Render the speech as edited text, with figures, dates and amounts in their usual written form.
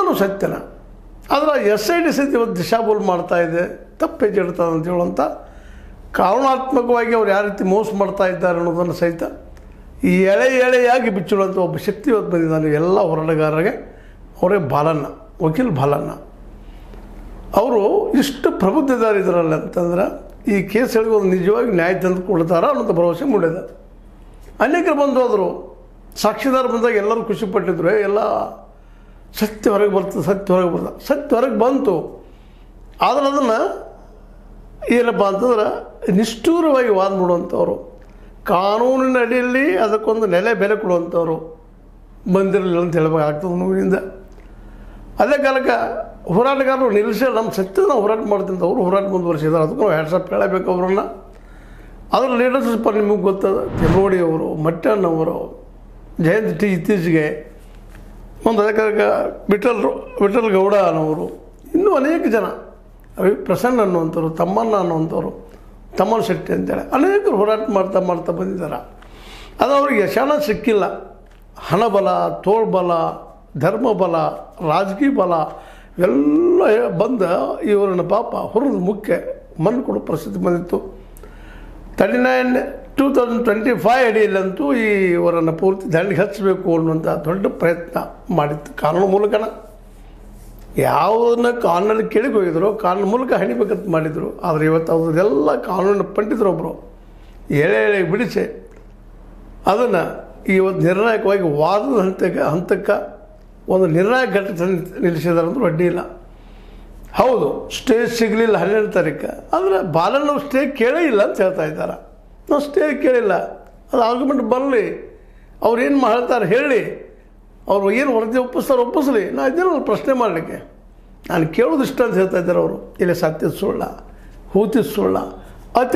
ಎಲ್ಲನೂ ಸತ್ಯನ. ಆದರೆ SIT ಸಹಿತ ಇವತ್ತು ದಿಶಾಬೋಲ್ ಮಾಡ್ತಾಯಿದೆ, ತಪ್ಪು ಹೆಜ್ಜೆ ಇಡ್ತದೆ ಅಂತ ಹೇಳುವಂಥ ಕಾರಣಾತ್ಮಕವಾಗಿ ಅವ್ರು ಯಾವ ರೀತಿ ಮೋಸ ಮಾಡ್ತಾ ಇದ್ದಾರೆ ಅನ್ನೋದನ್ನು ಸಹಿತ ಈ ಎಳೆಯಾಗಿ ಬಿಚ್ಚಿಡುವಂಥ ಒಬ್ಬ ಶಕ್ತಿ ಇವತ್ತು ಬಂದಿದ್ದಾನೆ ಎಲ್ಲ ಹೋರಾಟಗಾರರಿಗೆ. ಅವರೇ ಬಾಲಣ್ಣ, ವಕೀಲ್ ಬಾಲಣ್ಣ. ಅವರು ಇಷ್ಟು ಪ್ರಬುದ್ಧರಿದ್ದಾರೆ ಇದರಲ್ಲಿ ಅಂತಂದ್ರೆ ಈ ಕೇಸ್ಗಳಿಗೆ ಒಂದು ನಿಜವಾಗಿ ನ್ಯಾಯ ತಂದು ಕೊಡ್ತಾರ ಅನ್ನೋದು ಭರವಸೆ ಮೂಡಿದೆ. ಅನೇಕರು ಬಂದು ಹೋದರು, ಸಾಕ್ಷಿದಾರ ಬಂದಾಗ ಎಲ್ಲರೂ ಖುಷಿಪಟ್ಟಿದ್ರು, ಎಲ್ಲ ಸತ್ಯ ಹೊರಗೆ ಬರ್ತದೆ, ಸತ್ಯ ಹೊರಗೆ ಬಂತು. ಆದರೆ ಅದನ್ನು ಏನಪ್ಪ ಅಂತಂದ್ರೆ ನಿಷ್ಠೂರವಾಗಿ ವಾದ ಮಾಡುವಂಥವ್ರು, ಕಾನೂನಿನ ಅಡಿಯಲ್ಲಿ ಅದಕ್ಕೊಂದು ನೆಲೆ ಬೆಲೆ ಕೊಡುವಂಥವ್ರು ಬಂದಿರಲಿಲ್ಲ ಅಂತ ಹೇಳಬೇಕಾಗ್ತದೆ ನೋವಿನಿಂದ. ಅದೇ ಕಾಲಕ್ಕೆ ಹೋರಾಟಗಾರರು ನಿಲ್ಲಿಸಿ ನಮ್ಮ ಸತ್ಯದ ಹೋರಾಟ ಮಾಡ್ತಿದ್ದ ಅವರು ಹೋರಾಟ ಮುಂದುವರಿಸಿದ್ದಾರೆ. ಅದಕ್ಕೂ ನಾವು ಹ್ಯಾಟ್ಸಪ್ ಹೇಳಬೇಕು ಅವರನ್ನು. ಅದರ ಲೀಡರ್ಶಿಪ್ ನಿಮಗೆ ಗೊತ್ತದ, ತೆಲೋಡಿ ಅವರು, ಮಟ್ಟಣ್ಣವರು, ಜಯಂತ್ ಟಿ ಇತ್ತೀಚೆಗೆ ಒಂದು ಅದಕ್ಕೆ ವಿಠಲ್ ಗೌಡ ಅನ್ನೋರು, ಇನ್ನೂ ಅನೇಕ ಜನ, ಪ್ರಸನ್ನ ಅನ್ನುವಂಥವ್ರು, ತಮ್ಮಣ್ಣ ಅನ್ನುವಂಥವ್ರು, ತಮ್ಮನ ಶೆಟ್ಟಿ ಅಂತೇಳಿ ಅನೇಕರು ಹೋರಾಟ ಮಾಡ್ತಾ ಬಂದಿದ್ದಾರೆ. ಅದು ಅವ್ರಿಗೆ ಯಶಾನ ಸಿಕ್ಕಿಲ್ಲ. ಹಣಬಲ, ತೋಳ್ಬಲ, ಧರ್ಮಬಲ, ರಾಜಕೀಯ ಬಲ ಎಲ್ಲ ಬಂದ ಇವರನ್ನು ಪಾಪ ಹೊರದು ಮುಖ್ಯ ಮಣ್ಣು ಕೊಡೋ ಪರಿಸ್ಥಿತಿ ಬಂದಿತ್ತು. 2025 ಅಡಿಯಲ್ಲಂತೂ ಇವರನ್ನು ಪೂರ್ತಿ ದಂಡಿಗೆ ಹಚ್ಚಬೇಕು ಅನ್ನುವಂಥ ದೊಡ್ಡ ಪ್ರಯತ್ನ ಮಾಡಿತ್ತು. ಕಾನೂನು ಮೂಲಕನ ಯಾವುದನ್ನು ಕಾನೂನಲ್ಲಿ ಕೇಳಿಗೆ ಹೋಗಿದ್ರು, ಕಾನೂನು ಮೂಲಕ ಹಣಿಬೇಕಂತ ಮಾಡಿದರು. ಆದರೆ ಇವತ್ತು ಅವ್ರದ್ದೆಲ್ಲ ಕಾನೂನಿನ ಪಂಡಿತರೊಬ್ಬರು ಎಳೆ ಬಿಡಿಸಿ ಅದನ್ನು ಇವತ್ತು ನಿರ್ಣಾಯಕವಾಗಿ ವಾದದ ಹಂತಕ್ಕೆ ಒಂದು ನಿರ್ಣಾಯಕ ಘಟ್ಟ ನಿಲ್ಲಿಸಿದಾರೆ ಅಂದರೂ ಅಡ್ಡಿ ಇಲ್ಲ. ಹೌದು, ಸ್ಟೇಜ್ ಸಿಗಲಿಲ್ಲ 12 ತಾರೀಕು, ಆದರೆ ಬಾಲಣ್ಣ ಸ್ಟೇ ಕೇಳೇ ಇಲ್ಲ ಅಂತ ಹೇಳ್ತಾ ಇದ್ದಾರೆ. ನಾವು ಸ್ಟೇ ಕೇಳಿಲ್ಲ, ಅದು ಆರ್ಗ್ಯುಮೆಂಟ್ ಬರಲಿ, ಅವ್ರು ಏನು ಹೇಳ್ತಾರೆ ಹೇಳಿ, ಅವರು ಏನು ವರದಿ ಒಪ್ಪಿಸ್ಲಿ, ನಾ ಇದ್ದೇನಲ್ಲ ಪ್ರಶ್ನೆ ಮಾಡಲಿಕ್ಕೆ. ನಾನು ಕೇಳೋದು ಇಷ್ಟ ಅಂತ ಹೇಳ್ತಾ ಇದ್ದಾರೆ ಅವರು. ಇಲ್ಲಿ ಸತ್ಯದ ಸುಳ್ಳ, ಹೂತಿದ ಸುಳ್ಳ,